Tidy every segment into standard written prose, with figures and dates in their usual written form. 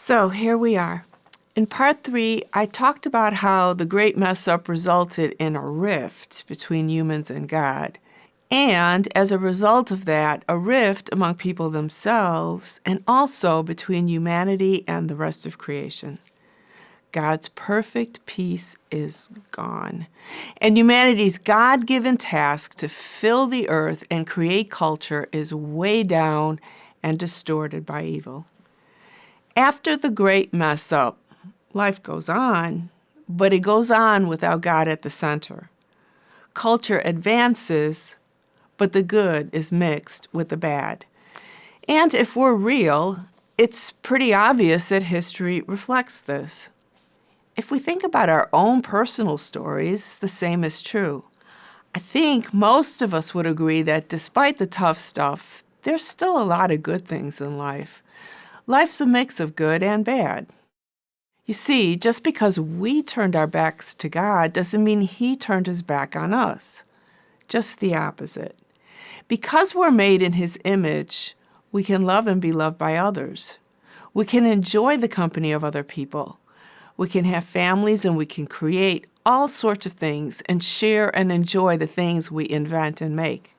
So here we are. In part 3, I talked about how the great mess up resulted in a rift between humans and God. And as a result of that, a rift among people themselves and also between humanity and the rest of creation. God's perfect peace is gone. And humanity's God-given task to fill the earth and create culture is way down and distorted by evil. After the great mess up, life goes on, but it goes on without God at the center. Culture advances, but the good is mixed with the bad. And if we're real, it's pretty obvious that history reflects this. If we think about our own personal stories, the same is true. I think most of us would agree that despite the tough stuff, there's still a lot of good things in life. Life's a mix of good and bad. You see, just because we turned our backs to God doesn't mean He turned His back on us. Just the opposite. Because we're made in His image, we can love and be loved by others. We can enjoy the company of other people. We can have families and we can create all sorts of things and share and enjoy the things we invent and make.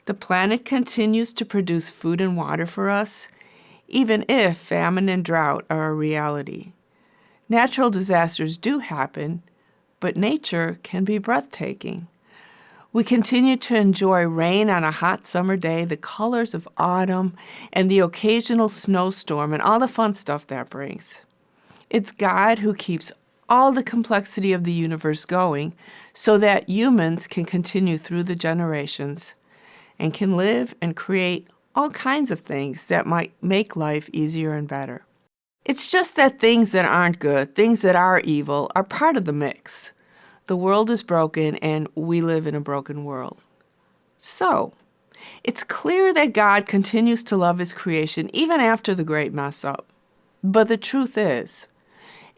The planet continues to produce food and water for us, even if famine and drought are a reality. Natural disasters do happen, but nature can be breathtaking. We continue to enjoy rain on a hot summer day, the colors of autumn, and the occasional snowstorm and all the fun stuff that brings. It's God who keeps all the complexity of the universe going so that humans can continue through the generations and can live and create all kinds of things that might make life easier and better. It's just that things that aren't good, things that are evil, are part of the mix. The world is broken and we live in a broken world. So, it's clear that God continues to love His creation even after the great mess up. But the truth is,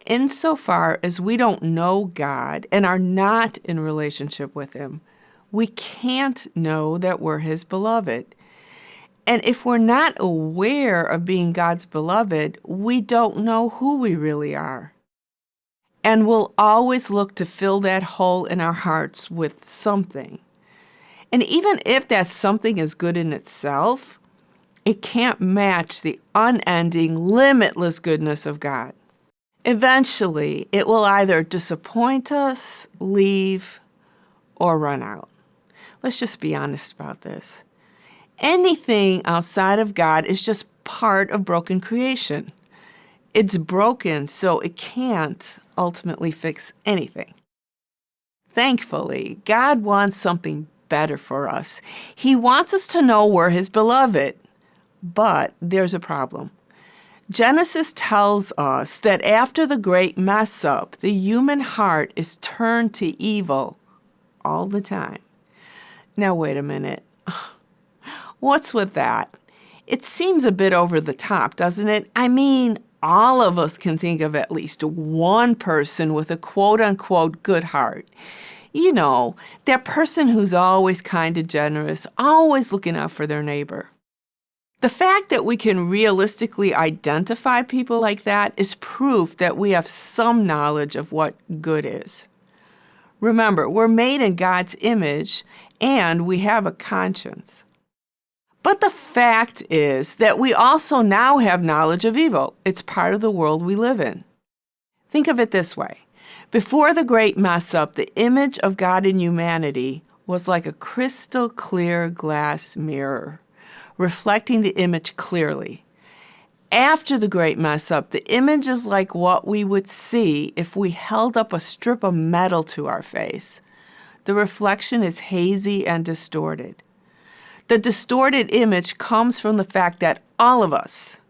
insofar as we don't know God and are not in relationship with Him, we can't know that we're His beloved. And if we're not aware of being God's beloved, we don't know who we really are. And we'll always look to fill that hole in our hearts with something. And even if that something is good in itself, it can't match the unending, limitless goodness of God. Eventually, it will either disappoint us, leave, or run out. Let's just be honest about this. Anything outside of God is just part of broken creation. It's broken, so it can't ultimately fix anything. Thankfully, God wants something better for us. He wants us to know we're His beloved. But there's a problem. Genesis tells us that after the great mess up, the human heart is turned to evil all the time. Now, wait a minute. What's with that? It seems a bit over the top, doesn't it? I mean, all of us can think of at least one person with a quote-unquote good heart. You know, that person who's always kind and generous, always looking out for their neighbor. The fact that we can realistically identify people like that is proof that we have some knowledge of what good is. Remember, we're made in God's image, and we have a conscience. But the fact is that we also now have knowledge of evil. It's part of the world we live in. Think of it this way. Before the great mess up, the image of God in humanity was like a crystal clear glass mirror, reflecting the image clearly. After the great mess up, the image is like what we would see if we held up a strip of metal to our face. The reflection is hazy and distorted. The distorted image comes from the fact that all of us,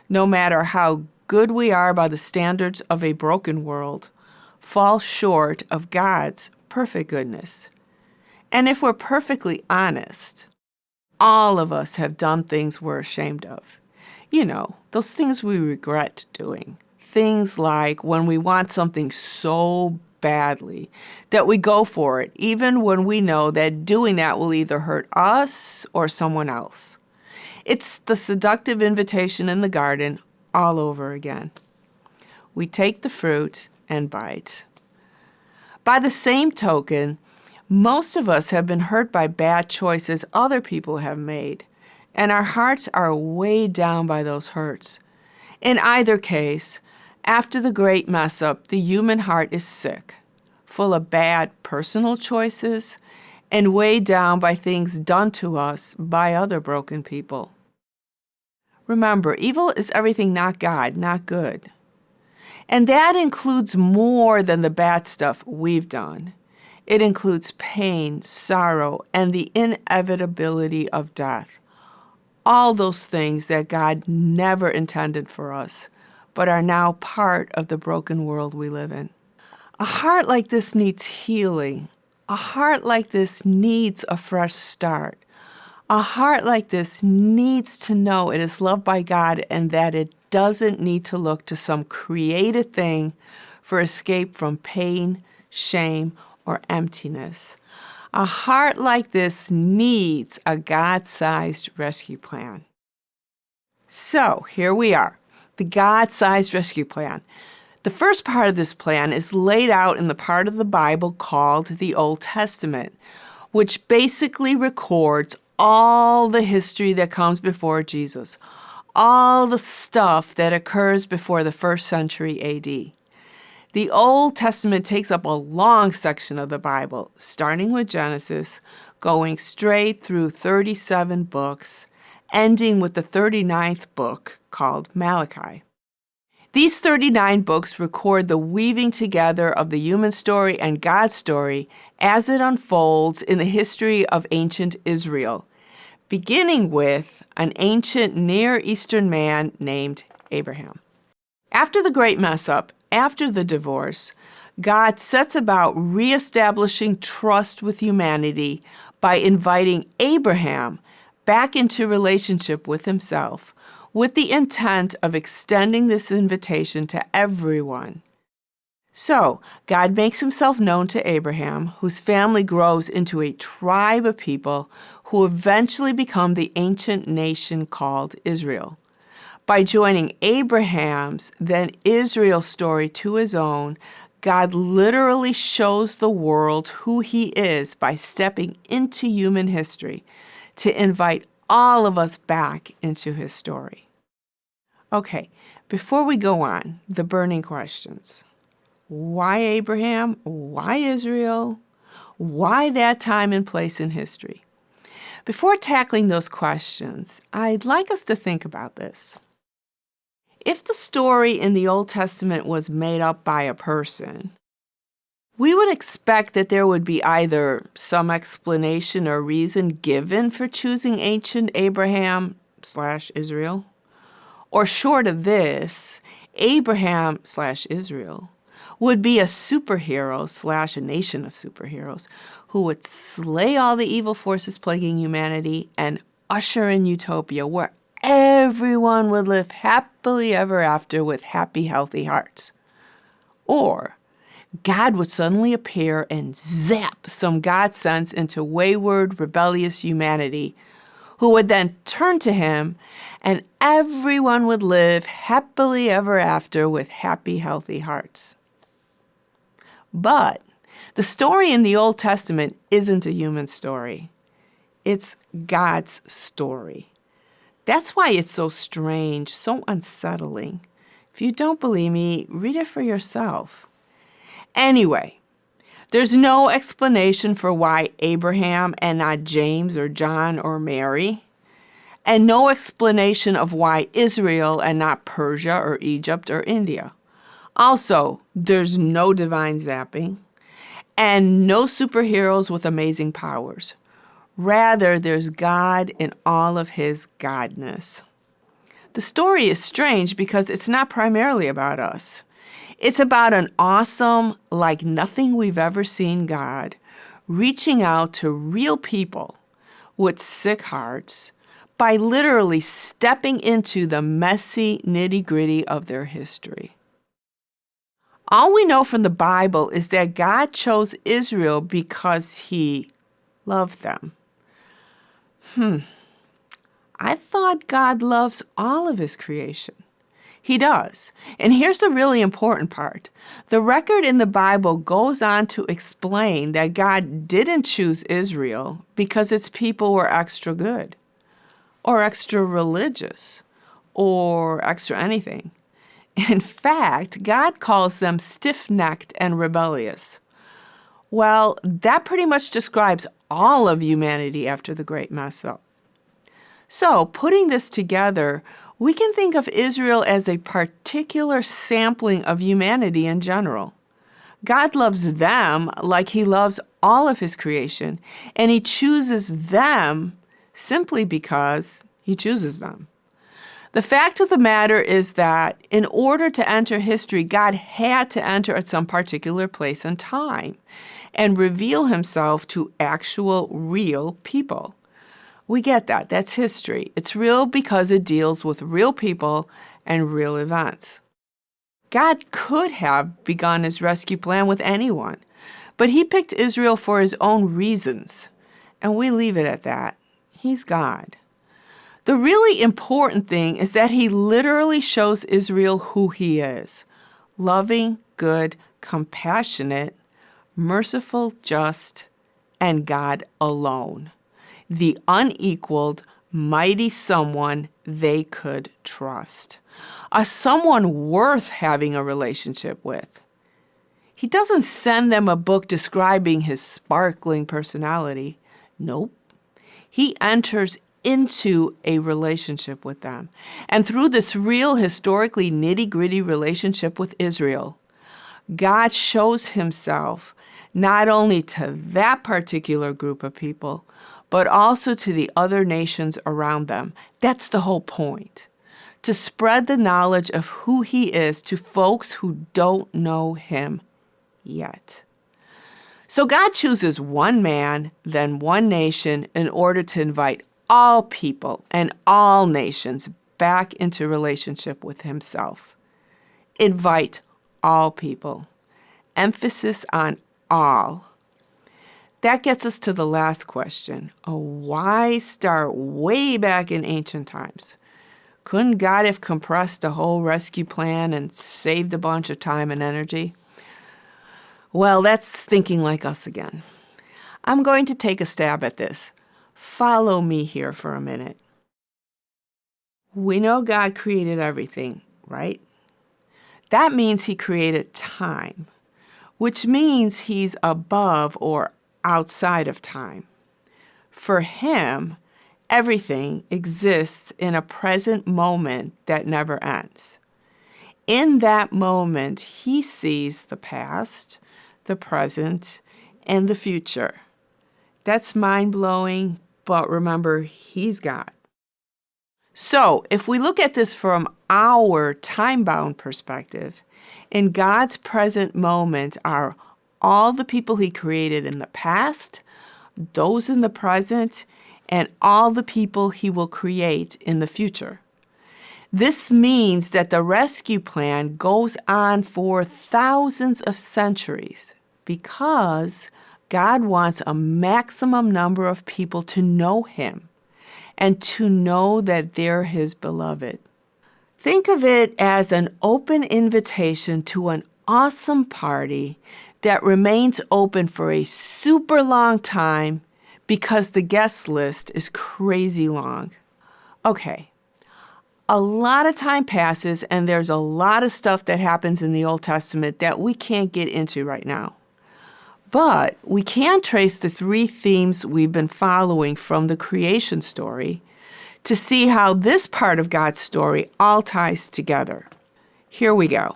no matter how good we are by the standards of a broken world, fall short of God's perfect goodness. And if we're perfectly honest, all of us have done things we're ashamed of. You know, those things we regret doing. Things like when we want something so badly that we go for it, even when we know that doing that will either hurt us or someone else. It's the seductive invitation in the garden, all over again. We take the fruit and bite. By the same token, most of us have been hurt by bad choices other people have made, and our hearts are weighed down by those hurts. In either case, after the great mess up, the human heart is sick, full of bad personal choices, and weighed down by things done to us by other broken people. Remember, evil is everything not God, not good. And that includes more than the bad stuff we've done. It includes pain, sorrow, and the inevitability of death. All those things that God never intended for us, but are now part of the broken world we live in. A heart like this needs healing. A heart like this needs a fresh start. A heart like this needs to know it is loved by God and that it doesn't need to look to some created thing for escape from pain, shame, or emptiness. A heart like this needs a God-sized rescue plan. So here we are, the God-sized rescue plan. The first part of this plan is laid out in the part of the Bible called the Old Testament, which basically records all the history that comes before Jesus, all the stuff that occurs before the 1st century AD. The Old Testament takes up a long section of the Bible, starting with Genesis, going straight through 37 books, ending with the 39th book called Malachi. These 39 books record the weaving together of the human story and God's story as it unfolds in the history of ancient Israel, beginning with an ancient Near Eastern man named Abraham. After the great mess-up, after the divorce, God sets about reestablishing trust with humanity by inviting Abraham back into relationship with himself, with the intent of extending this invitation to everyone. So, God makes himself known to Abraham, whose family grows into a tribe of people who eventually become the ancient nation called Israel. By joining Abraham's, then Israel's story to his own, God literally shows the world who he is by stepping into human history to invite all of us back into his story. Okay, before we go on, the burning questions. Why Abraham? Why Israel? Why that time and place in history? Before tackling those questions, I'd like us to think about this. If the story in the Old Testament was made up by a person, we would expect that there would be either some explanation or reason given for choosing ancient Abraham/Israel, or short of this, Abraham/Israel would be a superhero/a nation of superheroes who would slay all the evil forces plaguing humanity and usher in utopia where everyone would live happily ever after with happy, healthy hearts. Or God would suddenly appear and zap some God sense into wayward, rebellious humanity, who would then turn to him, and everyone would live happily ever after with happy, healthy hearts. But the story in the Old Testament isn't a human story. It's God's story. That's why it's so strange, so unsettling. If you don't believe me, read it for yourself. Anyway, there's no explanation for why Abraham and not James or John or Mary, and no explanation of why Israel and not Persia or Egypt or India. Also, there's no divine zapping and no superheroes with amazing powers. Rather, there's God in all of his godness. The story is strange because it's not primarily about us. It's about an awesome, like nothing we've ever seen God reaching out to real people with sick hearts by literally stepping into the messy nitty-gritty of their history. All we know from the Bible is that God chose Israel because he loved them. I thought God loves all of his creation. He does. And here's the really important part. The record in the Bible goes on to explain that God didn't choose Israel because its people were extra good, or extra religious, or extra anything. In fact, God calls them stiff-necked and rebellious. Well, that pretty much describes all of humanity after the great mess up. So, putting this together, we can think of Israel as a particular sampling of humanity in general. God loves them like He loves all of His creation, and He chooses them simply because He chooses them. The fact of the matter is that in order to enter history, God had to enter at some particular place and time and reveal Himself to actual, real people. We get that. That's history. It's real because it deals with real people and real events. God could have begun His rescue plan with anyone, but He picked Israel for His own reasons, and we leave it at that. He's God. The really important thing is that He literally shows Israel who He is: loving, good, compassionate, merciful, just, and God alone. The unequaled, mighty someone they could trust. A someone worth having a relationship with. He doesn't send them a book describing His sparkling personality. Nope. He enters into a relationship with them. And through this real, historically nitty-gritty relationship with Israel, God shows Himself not only to that particular group of people, but also to the other nations around them. That's the whole point. To spread the knowledge of who He is to folks who don't know Him yet. So God chooses one man, then one nation, in order to invite all people and all nations back into relationship with Himself. Invite all people. Emphasis on all. That gets us to the last question. Why start way back in ancient times? Couldn't God have compressed the whole rescue plan and saved a bunch of time and energy? Well, that's thinking like us again. I'm going to take a stab at this. Follow me here for a minute. We know God created everything, right? That means He created time, which means He's above or outside of time. For Him, everything exists in a present moment that never ends. In that moment, He sees the past, the present, and the future. That's mind-blowing, but remember, He's God. So, if we look at this from our time-bound perspective, in God's present moment are all the people He created in the past, those in the present, and all the people He will create in the future. This means that the rescue plan goes on for thousands of centuries because God wants a maximum number of people to know Him and to know that they're His beloved. Think of it as an open invitation to an awesome party that remains open for a super long time because the guest list is crazy long. Okay, a lot of time passes and there's a lot of stuff that happens in the Old Testament that we can't get into right now. But we can trace the three themes we've been following from the creation story to see how this part of God's story all ties together. Here we go.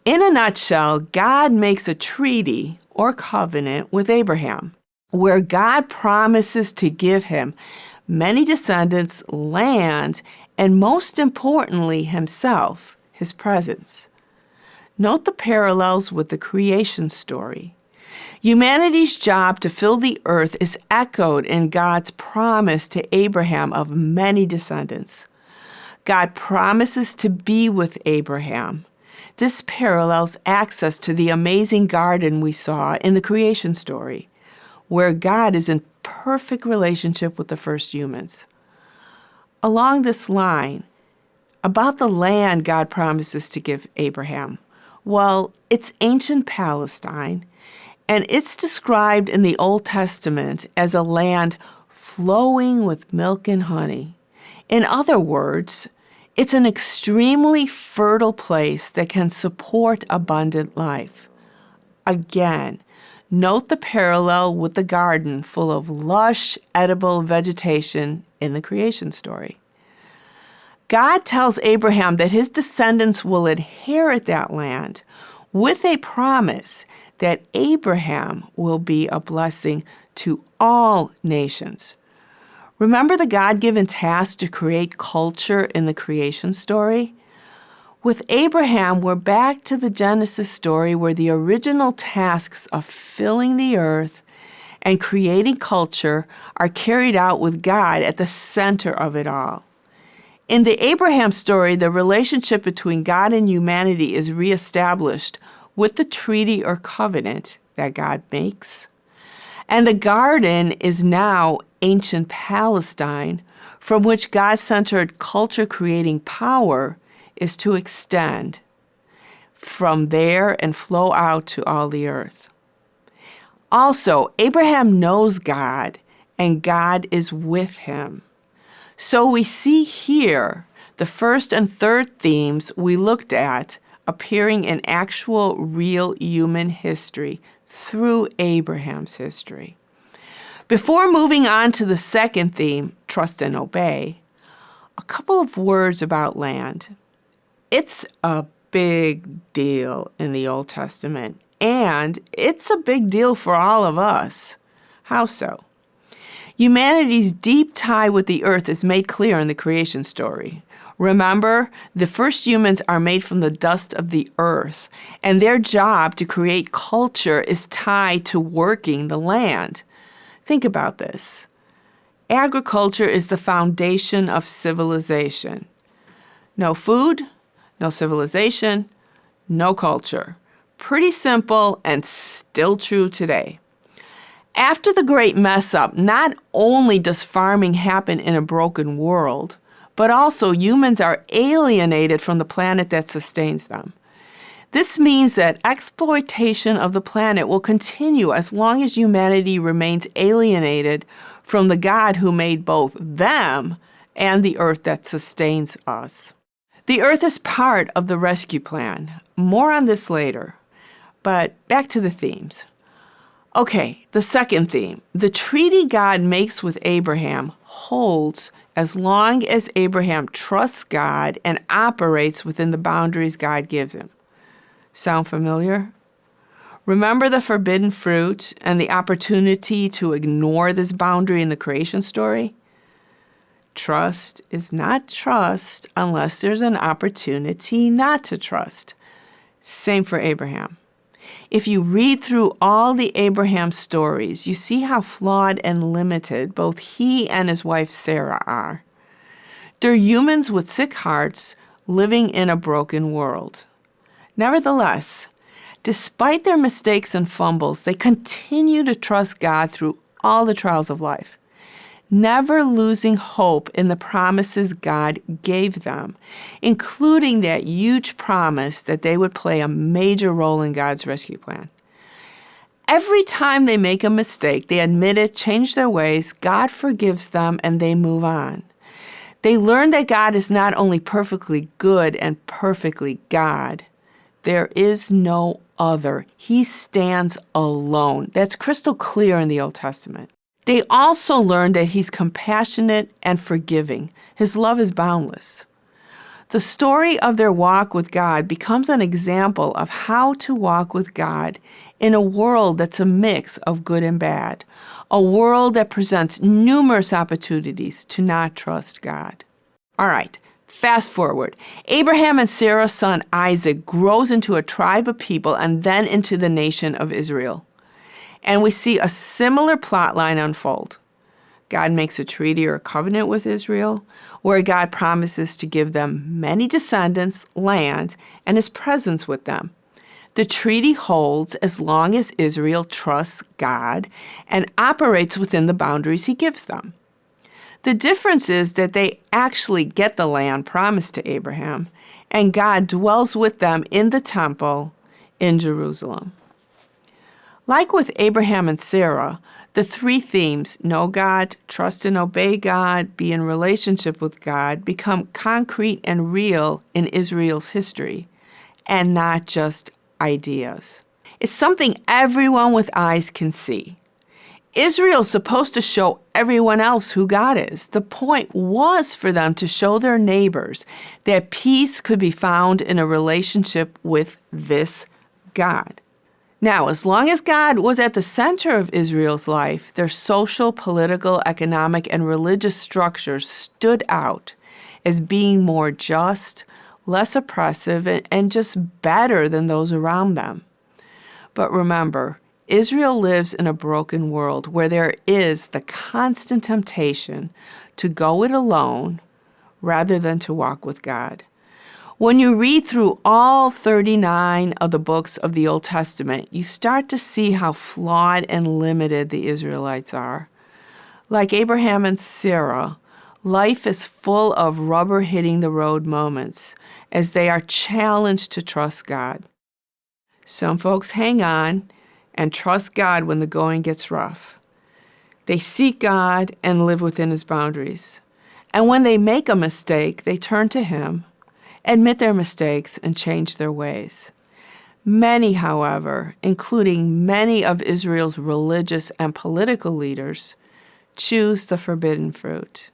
In a nutshell, God makes a treaty or covenant with Abraham, where God promises to give him many descendants, land, and most importantly, Himself, His presence. Note the parallels with the creation story. Humanity's job to fill the earth is echoed in God's promise to Abraham of many descendants. God promises to be with Abraham. This parallels access to the amazing garden we saw in the creation story, where God is in perfect relationship with the first humans. Along this line, About the land God promises to give Abraham. Well, it's ancient Palestine, and it's described in the Old Testament as a land flowing with milk and honey. In other words, it's an extremely fertile place that can support abundant life. Again, note the parallel with the garden full of lush, edible vegetation in the creation story. God tells Abraham that his descendants will inherit that land with a promise that Abraham will be a blessing to all nations. Remember the God-given task to create culture in the creation story? With Abraham, we're back to the Genesis story where the original tasks of filling the earth and creating culture are carried out with God at the center of it all. In the Abraham story, the relationship between God and humanity is reestablished with the treaty or covenant that God makes. And the garden is now ancient Palestine, from which God-centered culture-creating power is to extend from there and flow out to all the earth. Also, Abraham knows God, and God is with him. So we see here the first and third themes we looked at appearing in actual, real human history through Abraham's history. Before moving on to the second theme, trust and obey, a couple of words about land. It's a big deal in the Old Testament, and it's a big deal for all of us. How so? Humanity's deep tie with the earth is made clear in the creation story. Remember, the first humans are made from the dust of the earth, and their job to create culture is tied to working the land. Think about this. Agriculture is the foundation of civilization. No food, no civilization, no culture. Pretty simple and still true today. After the great mess-up, not only does farming happen in a broken world, but also humans are alienated from the planet that sustains them. This means that exploitation of the planet will continue as long as humanity remains alienated from the God who made both them and the earth that sustains us. The earth is part of the rescue plan. More on this later. But back to the themes. Okay, the second theme. The treaty God makes with Abraham holds as long as Abraham trusts God and operates within the boundaries God gives him. Sound familiar? Remember the forbidden fruit and the opportunity to ignore this boundary in the creation story? Trust is not trust unless there's an opportunity not to trust. Same for Abraham. If you read through all the Abraham stories, you see how flawed and limited both he and his wife Sarah are. They're humans with sick hearts living in a broken world. Nevertheless, despite their mistakes and fumbles, they continue to trust God through all the trials of life, never losing hope in the promises God gave them, including that huge promise that they would play a major role in God's rescue plan. Every time they make a mistake, they admit it, change their ways, God forgives them, and they move on. They learn that God is not only perfectly good and perfectly God, there is no other. He stands alone. That's crystal clear in the Old Testament. They also learn that he's compassionate and forgiving. His love is boundless. The story of their walk with God becomes an example of how to walk with God in a world that's a mix of good and bad, a world that presents numerous opportunities to not trust God. All right, fast forward. Abraham and Sarah's son Isaac grows into a tribe of people and then into the nation of Israel. And we see a similar plot line unfold. God makes a treaty or a covenant with Israel, where God promises to give them many descendants, land, and his presence with them. The treaty holds as long as Israel trusts God and operates within the boundaries he gives them. The difference is that they actually get the land promised to Abraham, and God dwells with them in the temple in Jerusalem. Like with Abraham and Sarah, the three themes, know God, trust and obey God, be in relationship with God, become concrete and real in Israel's history, and not just ideas. It's something everyone with eyes can see. Israel's supposed to show everyone else who God is. The point was for them to show their neighbors that peace could be found in a relationship with this God. Now, as long as God was at the center of Israel's life, their social, political, economic, and religious structures stood out as being more just, less oppressive, and just better than those around them. But remember, Israel lives in a broken world where there is the constant temptation to go it alone rather than to walk with God. When you read through all 39 of the books of the Old Testament, you start to see how flawed and limited the Israelites are. Like Abraham and Sarah, life is full of rubber-hitting-the-road moments as they are challenged to trust God. Some folks hang on and trust God when the going gets rough. They seek God and live within His boundaries. And when they make a mistake, they turn to Him, admit their mistakes, and change their ways. Many, however, including many of Israel's religious and political leaders, choose the forbidden fruit.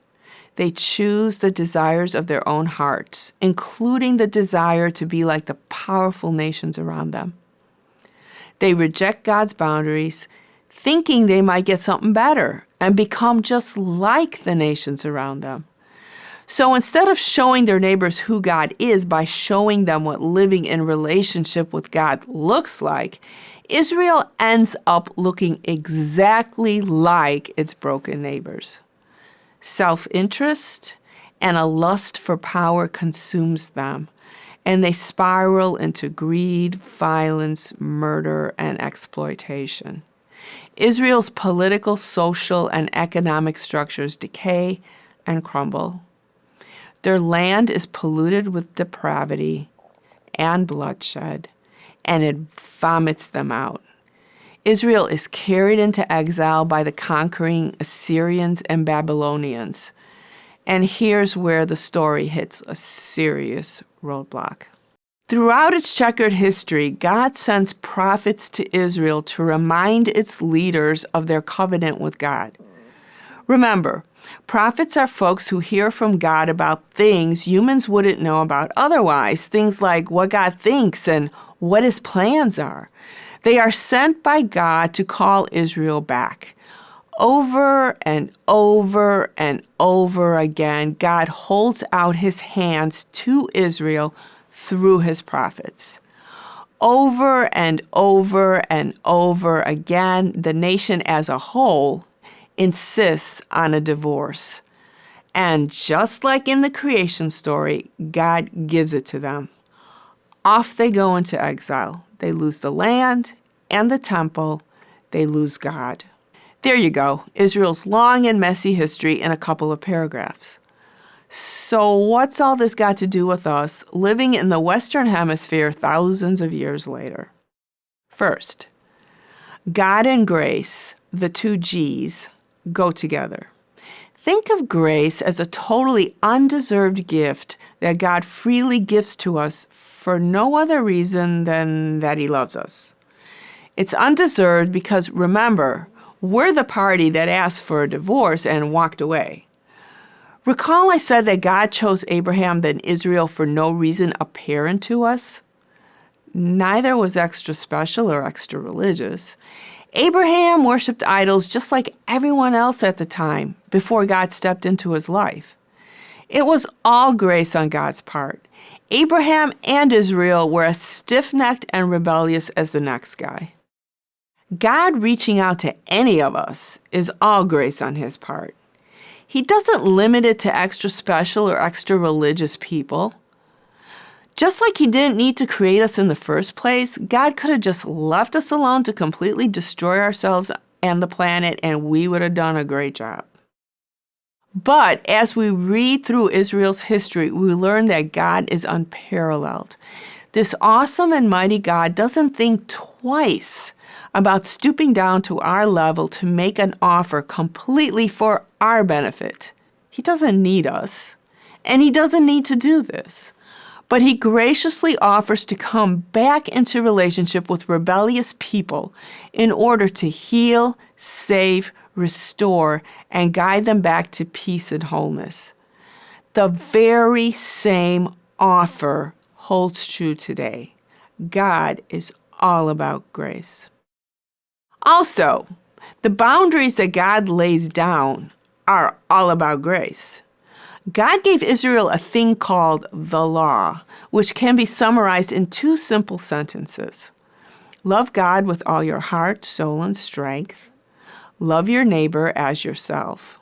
They choose the desires of their own hearts, including the desire to be like the powerful nations around them. They reject God's boundaries, thinking they might get something better and become just like the nations around them. So instead of showing their neighbors who God is by showing them what living in relationship with God looks like, Israel ends up looking exactly like its broken neighbors. Self-interest and a lust for power consumes them, and they spiral into greed, violence, murder, and exploitation. Israel's political, social, and economic structures decay and crumble. Their land is polluted with depravity and bloodshed, and it vomits them out. Israel is carried into exile by the conquering Assyrians and Babylonians. And here's where the story hits a serious roadblock. Throughout its checkered history, God sends prophets to Israel to remind its leaders of their covenant with God. Remember, prophets are folks who hear from God about things humans wouldn't know about otherwise, things like what God thinks and what His plans are. They are sent by God to call Israel back. Over and over and over again, God holds out His hands to Israel through His prophets. Over and over and over again, the nation as a whole insists on a divorce. And just like in the creation story, God gives it to them. Off they go into exile. They lose the land and the temple. They lose God. There you go, Israel's long and messy history in a couple of paragraphs. So what's all this got to do with us living in the Western Hemisphere thousands of years later? First, God and grace, the two G's, go together. Think of grace as a totally undeserved gift that God freely gives to us for no other reason than that He loves us. It's undeserved because, remember, we're the party that asked for a divorce and walked away. Recall I said that God chose Abraham then Israel for no reason apparent to us? Neither was extra special or extra religious. Abraham worshipped idols just like everyone else at the time before God stepped into his life. It was all grace on God's part. Abraham and Israel were as stiff-necked and rebellious as the next guy. God reaching out to any of us is all grace on His part. He doesn't limit it to extra special or extra religious people. Just like He didn't need to create us in the first place, God could have just left us alone to completely destroy ourselves and the planet, and we would have done a great job. But as we read through Israel's history, we learn that God is unparalleled. This awesome and mighty God doesn't think twice about stooping down to our level to make an offer completely for our benefit. He doesn't need us, and he doesn't need to do this. But he graciously offers to come back into relationship with rebellious people in order to heal, save, restore, and guide them back to peace and wholeness. The very same offer holds true today. God is all about grace. Also, the boundaries that God lays down are all about grace. God gave Israel a thing called the law, which can be summarized in 2 simple sentences. Love God with all your heart, soul, and strength. Love your neighbor as yourself.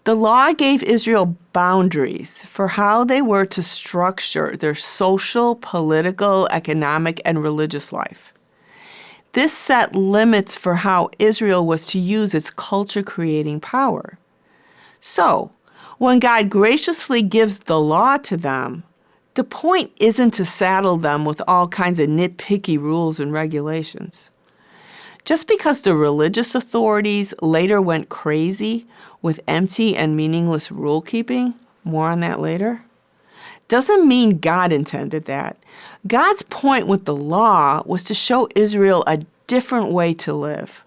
The law gave Israel boundaries for how they were to structure their social, political, economic, and religious life. This set limits for how Israel was to use its culture-creating power. So, when God graciously gives the law to them, the point isn't to saddle them with all kinds of nitpicky rules and regulations. Just because the religious authorities later went crazy with empty and meaningless rule-keeping, more on that later, doesn't mean God intended that. God's point with the law was to show Israel a different way to live,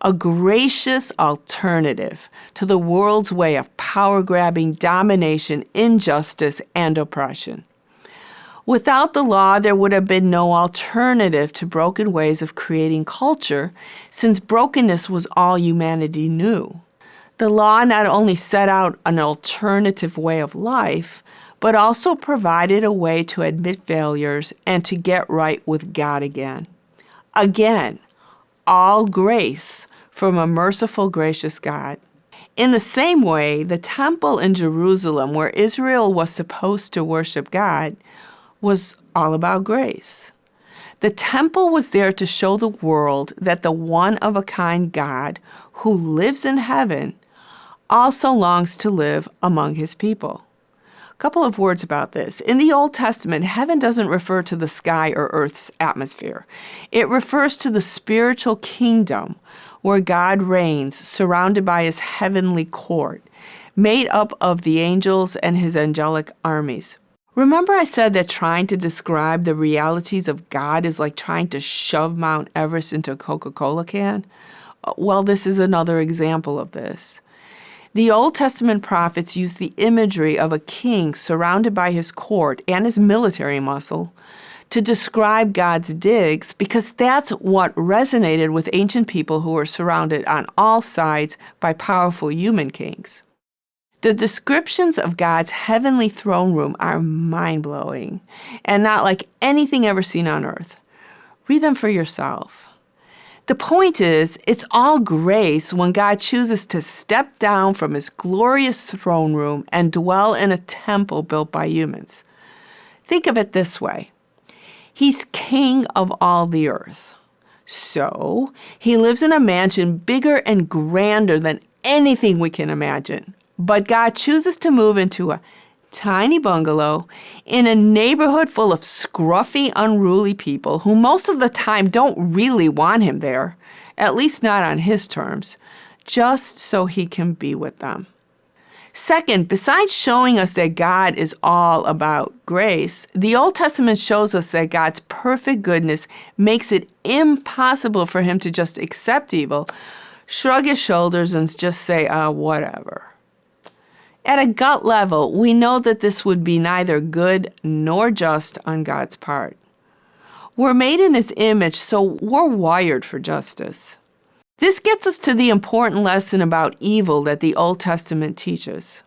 a gracious alternative to the world's way of power-grabbing, domination, injustice, and oppression. Without the law, there would have been no alternative to broken ways of creating culture, since brokenness was all humanity knew. The law not only set out an alternative way of life, but also provided a way to admit failures and to get right with God again. Again, all grace from a merciful, gracious God. In the same way, the temple in Jerusalem, where Israel was supposed to worship God, was all about grace. The temple was there to show the world that the one-of-a-kind God who lives in heaven also longs to live among his people. A couple of words about this. In the Old Testament, heaven doesn't refer to the sky or earth's atmosphere. It refers to the spiritual kingdom where God reigns, surrounded by his heavenly court, made up of the angels and his angelic armies. Remember I said that trying to describe the realities of God is like trying to shove Mount Everest into a Coca-Cola can? Well, this is another example of this. The Old Testament prophets used the imagery of a king surrounded by his court and his military muscle to describe God's digs, because that's what resonated with ancient people who were surrounded on all sides by powerful human kings. The descriptions of God's heavenly throne room are mind-blowing and not like anything ever seen on earth. Read them for yourself. The point is, it's all grace when God chooses to step down from his glorious throne room and dwell in a temple built by humans. Think of it this way. He's king of all the earth. So, he lives in a mansion bigger and grander than anything we can imagine. But God chooses to move into a tiny bungalow in a neighborhood full of scruffy, unruly people who most of the time don't really want him there, at least not on his terms, just so he can be with them. Second, besides showing us that God is all about grace, the Old Testament shows us that God's perfect goodness makes it impossible for him to just accept evil, shrug his shoulders, and just say, whatever. At a gut level, we know that this would be neither good nor just on God's part. We're made in his image, so we're wired for justice. This gets us to the important lesson about evil that the Old Testament teaches.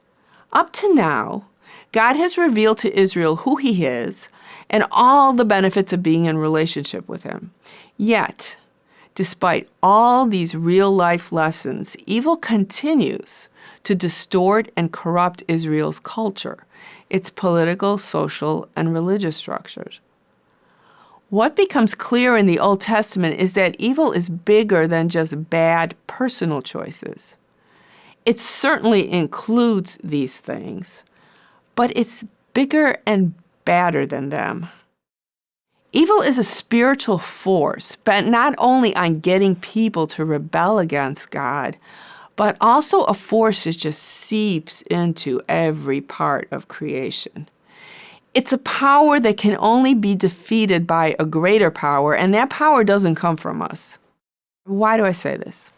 Up to now, God has revealed to Israel who he is and all the benefits of being in relationship with him. Yet, despite all these real-life lessons, evil continues to distort and corrupt Israel's culture, its political, social, and religious structures. What becomes clear in the Old Testament is that evil is bigger than just bad personal choices. It certainly includes these things, but it's bigger and badder than them. Evil is a spiritual force bent not only on getting people to rebel against God, but also a force that just seeps into every part of creation. It's a power that can only be defeated by a greater power, and that power doesn't come from us. Why do I say this?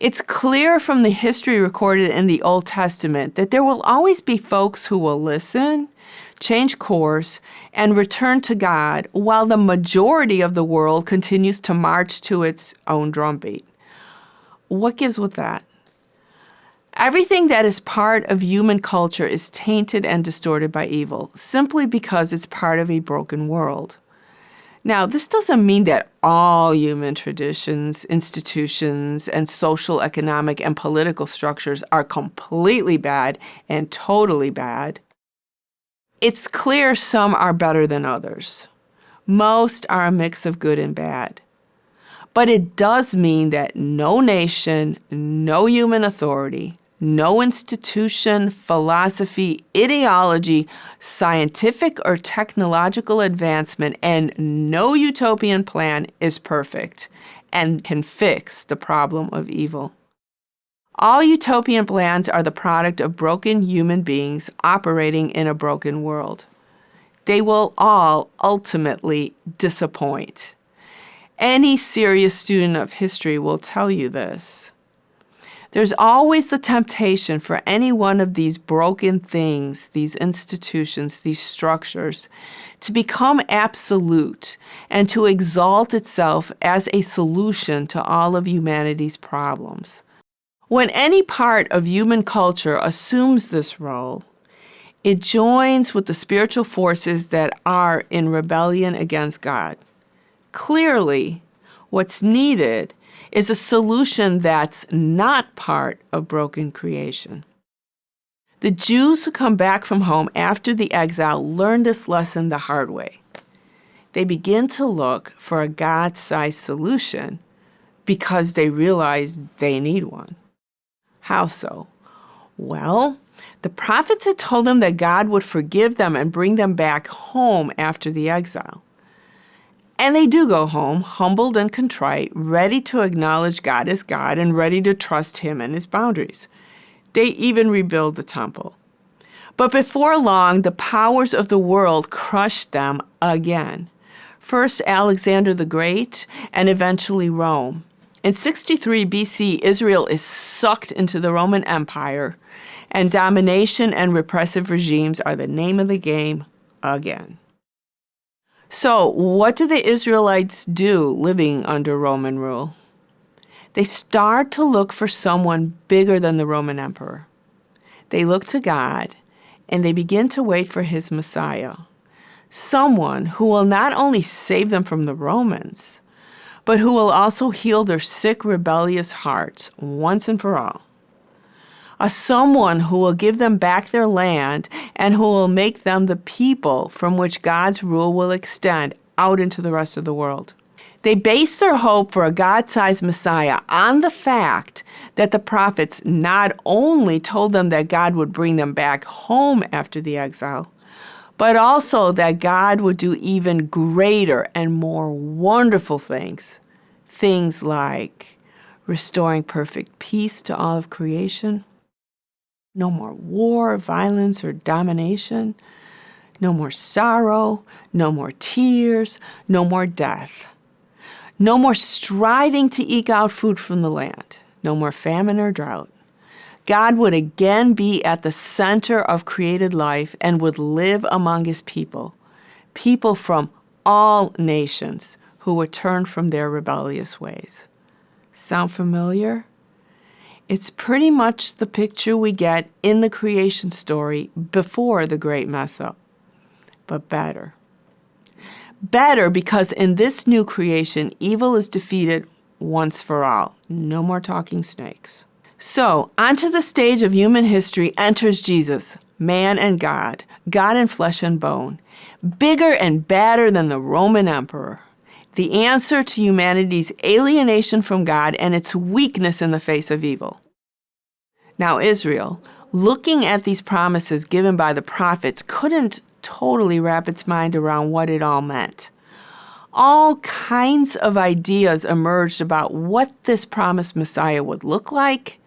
It's clear from the history recorded in the Old Testament that there will always be folks who will listen, change course, and return to God, while the majority of the world continues to march to its own drumbeat. What gives with that? Everything that is part of human culture is tainted and distorted by evil, simply because it's part of a broken world. Now, this doesn't mean that all human traditions, institutions, and social, economic, and political structures are completely bad and totally bad. It's clear some are better than others. Most are a mix of good and bad. But it does mean that no nation, no human authority, no institution, philosophy, ideology, scientific or technological advancement, and no utopian plan is perfect and can fix the problem of evil. All utopian plans are the product of broken human beings operating in a broken world. They will all ultimately disappoint. Any serious student of history will tell you this. There's always the temptation for any one of these broken things, these institutions, these structures, to become absolute and to exalt itself as a solution to all of humanity's problems. When any part of human culture assumes this role, it joins with the spiritual forces that are in rebellion against God. Clearly, what's needed is a solution that's not part of broken creation. The Jews who come back from home after the exile learn this lesson the hard way. They begin to look for a God-sized solution because they realize they need one. How so? Well, the prophets had told them that God would forgive them and bring them back home after the exile. And they do go home, humbled and contrite, ready to acknowledge God as God and ready to trust Him and His boundaries. They even rebuild the temple. But before long, the powers of the world crushed them again. First Alexander the Great, and eventually Rome. In 63 BC, Israel is sucked into the Roman Empire, and domination and repressive regimes are the name of the game again. So, what do the Israelites do living under Roman rule? They start to look for someone bigger than the Roman emperor. They look to God, and they begin to wait for His Messiah, someone who will not only save them from the Romans, but who will also heal their sick, rebellious hearts once and for all. Someone who will give them back their land and who will make them the people from which God's rule will extend out into the rest of the world. They base their hope for a God-sized Messiah on the fact that the prophets not only told them that God would bring them back home after the exile, but also that God would do even greater and more wonderful things. Things like restoring perfect peace to all of creation, no more war, violence, or domination. No more sorrow, no more tears, no more death. No more striving to eke out food from the land. No more famine or drought. God would again be at the center of created life and would live among His people, people from all nations who would turn from their rebellious ways. Sound familiar? It's pretty much the picture we get in the creation story before the great mess-up, but better. Better because in this new creation, evil is defeated once for all. No more talking snakes. So, onto the stage of human history enters Jesus, man and God, God in flesh and bone, bigger and badder than the Roman emperor. The answer to humanity's alienation from God and its weakness in the face of evil. Now, Israel, looking at these promises given by the prophets, couldn't totally wrap its mind around what it all meant. All kinds of ideas emerged about what this promised Messiah would look like,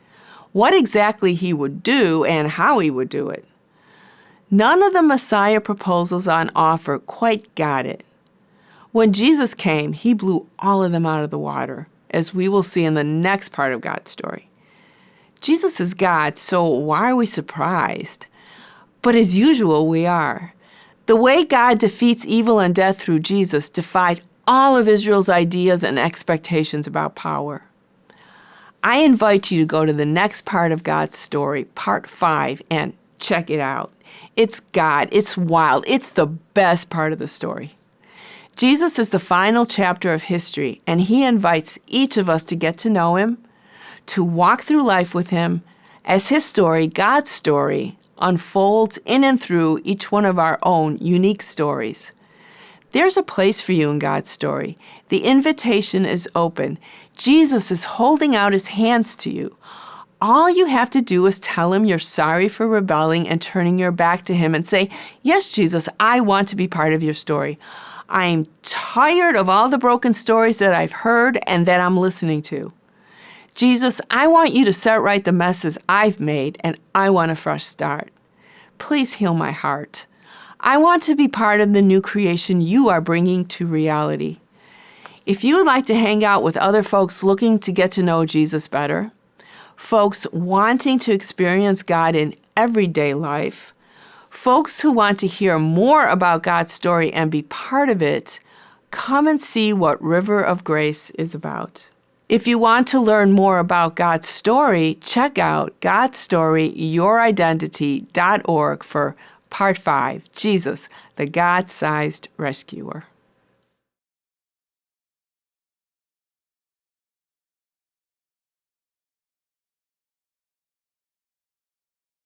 what exactly he would do, and how he would do it. None of the Messiah proposals on offer quite got it. When Jesus came, he blew all of them out of the water, as we will see in the next part of God's story. Jesus is God, so why are we surprised? But as usual, we are. The way God defeats evil and death through Jesus defied all of Israel's ideas and expectations about power. I invite you to go to the next part of God's story, part 5, and check it out. It's God. It's wild. It's the best part of the story. Jesus is the final chapter of history, and he invites each of us to get to know him, to walk through life with him, as his story, God's story, unfolds in and through each one of our own unique stories. There's a place for you in God's story. The invitation is open. Jesus is holding out his hands to you. All you have to do is tell him you're sorry for rebelling and turning your back to him and say, "Yes, Jesus, I want to be part of your story. I'm tired of all the broken stories that I've heard and that I'm listening to. Jesus, I want you to set right the messes I've made, and I want a fresh start. Please heal my heart. I want to be part of the new creation you are bringing to reality." If you would like to hang out with other folks looking to get to know Jesus better, folks wanting to experience God in everyday life, folks who want to hear more about God's story and be part of it, come and see what River of Grace is about. If you want to learn more about God's story, check out GodStoryYourIdentity.org for Part 5, Jesus, the God-Sized Rescuer.